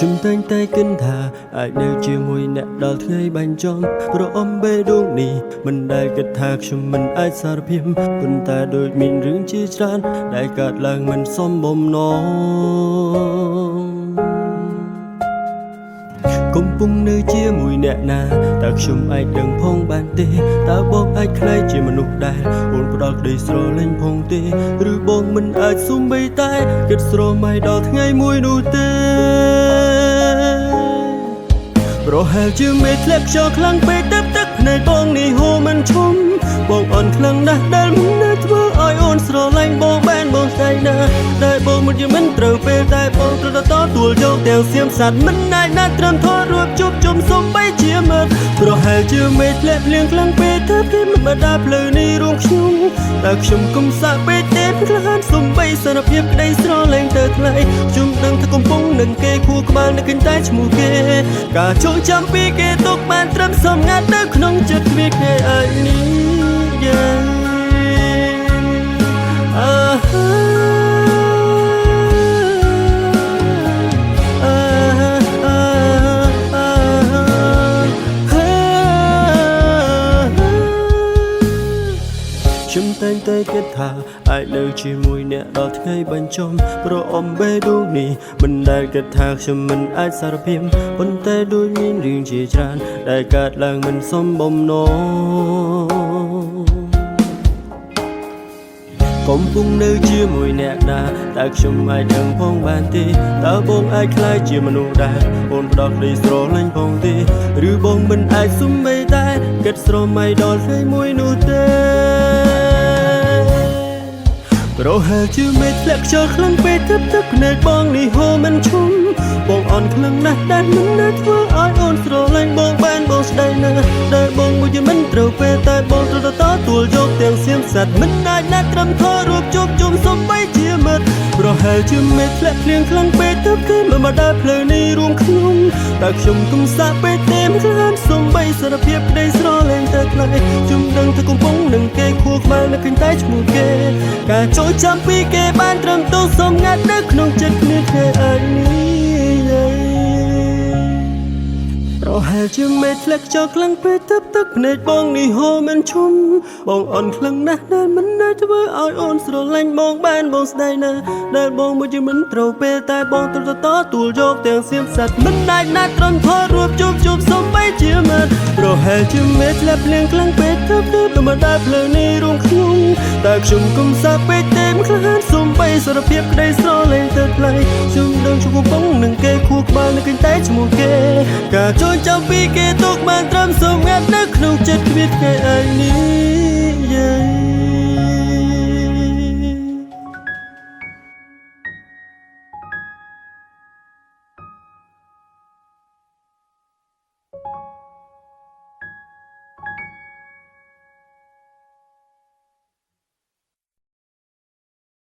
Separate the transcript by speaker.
Speaker 1: ខ្ញុំតែងតែគិតថាអាចនៅជាមួយអ្នកដល់ថ្ងៃបាញ់ចំព្រោះអំបេះដូងនេះមិនដែលគិតថាខ្ញុំមិនអាចសារភាពប៉ុន្តែដូចមានរឿងជាច្រើនដែលកើតឡើងមិនសមបំណងកំពុងនៅជាមួយអ្នកណាតើខ្ញុំអាចដឹងផងបានទេតើបងអាចខ្លាចជាមនុស្សដែលអូនផ្ដល់ក្តីស្រឡាញ់ផងទេឬបងមិនអាចសុំបីតែគិតស្រមៃដល់ថ្ងៃមួយនោះទេប្រហែលជាមេធ្លាក់ខ្យល់ខ្លាំងពេកទឹកភ្នែកបងនេះហូរមិនឈុំបងអន់ខ្លាំងណាស់ដែលមិនអាចធ្វើឲ្យអូនស្រឡាញ់បងបានបងស្ដាយណាស់តែបងមិនត្រូវពេលតែបងត្រូវទទួលយកទាំងសៀមសัตว์មិនអាចណាត់ត្រឹមថតរួបជប់ជុំសុំបីជាមិត្តប្រហែលជាមេធ្លាក់ភ្លៀងខ្លាំងពេកទៅគេមិនបដាផ្លូវនេះរួមខ្ញុំតែខ្ញុំកុំសាក់ពេកទេក្លាហានសុំបីសារភាពក្តីស្រឡាញ់ទៅថ្លៃខ្ញុំដឹងថាកំពុងនឹងគេខួរក្បាលនៅកញ្ចែឈ្មោះគេការចងចាំពីគេទុកបានត្រឹមសំងាត់នៅក្នុងចិត្តគ្មានគេអាចនេះខ្ញុំតែងតែគិតថាអាចនៅជាមួយអ្នកដល់ថ្ងៃបញ្ចប់ព្រោះអំបេះដូងនេះមិនដែលគិតថាខ្ញុំមិនអាចសារភាពប៉ុន្តែដូចមានរឿងជាច្រើនដែលកើតឡើងមិនសមបំណងកំពុងនៅជាមួយអ្នកណាតែខ្ញុំអាចដឹងផងបានទេតើបងអាចខ្លាចជាមនុស្សដែលអូនផ្ដល់ក្តីស្រឡាញ់ផងទេឬបងមិនអាចសុំបីតែគិតស្រមៃដល់ថ្ងៃមួយនោះទេប្រហែលជាមេធ្លាក់ខ្យល់ខ្លាំងពេកទឹកភ្នែកបងនេះហូរមិនឈុំបងអន់ខ្លាំងណាស់ដែលមិនអាចធ្វើឲ្យអូនស្រឡាញ់បងបានបងស្ដាយណាស់ដែលបងមិនត្រូវពេលតែបងត្រូវទទួលយកទាំងសៀមសัตว์មិនអាចណាត់ត្រឹមថតរួបជប់ជុំសុំបីជាមិត្តប្រហែលជាមេធ្លាក់ភ្លៀងខ្លាំងពេកទៅគេមិនបដាផ្លូវនេះរួមខ្ញុំតែខ្ញុំកុំសាក់ពេកទេមិនខ្លាចសុំបីសារភាពក្តីស្រឡាញ់ទៅថ្លៃខ្ញុំដឹងថាកំពុងនឹងគេខួរក្បាលនៅកញ្ចែឈ្មោះគេការចូលចាំពីគេបានត្រឹមទៅសំងាត់នៅក្នុងចិត្តគ្មានគេអាចនេះប្រហែលជាមេធ្លាក់ខ្យល់ខ្លាំងពេកទឹកភ្នែកបងនេះហូរមិនឈុំបងអន់ខ្លាំងណាស់ដែលមិនអាចធ្វើឲ្យអូនស្រឡាញ់បងបានបងស្ដាយណាស់ដែលបងមិនត្រូវពេលតែបងត្រូវទទួលយកទាំងសៀមសัตว์មិនអាចណាត់ត្រឹមថតរួបជប់សុំបីជាមិត្តប្រហែលជាមេធ្លាក់ភ្លៀងខ្លាំងពេកទៅគេមិនដាច់ផ្លូវនេះរួមខ្ញុំតែខ្ញុំកុំសាក់ពេកទេមិនខ្លាចសុំបីសារភាពក្តីស្រឡាញ់ទៅថ្លៃខ្ញុំដឹងជួបកំពុងនឹងគេខួរក្បាលនៅកញ្ចែឈ្មោះគេការចូលចាំពីគេទុកបានត្រឹមសំងាត់នៅក្នុងចិត្តគ្មានថ្ងៃឯងនេះ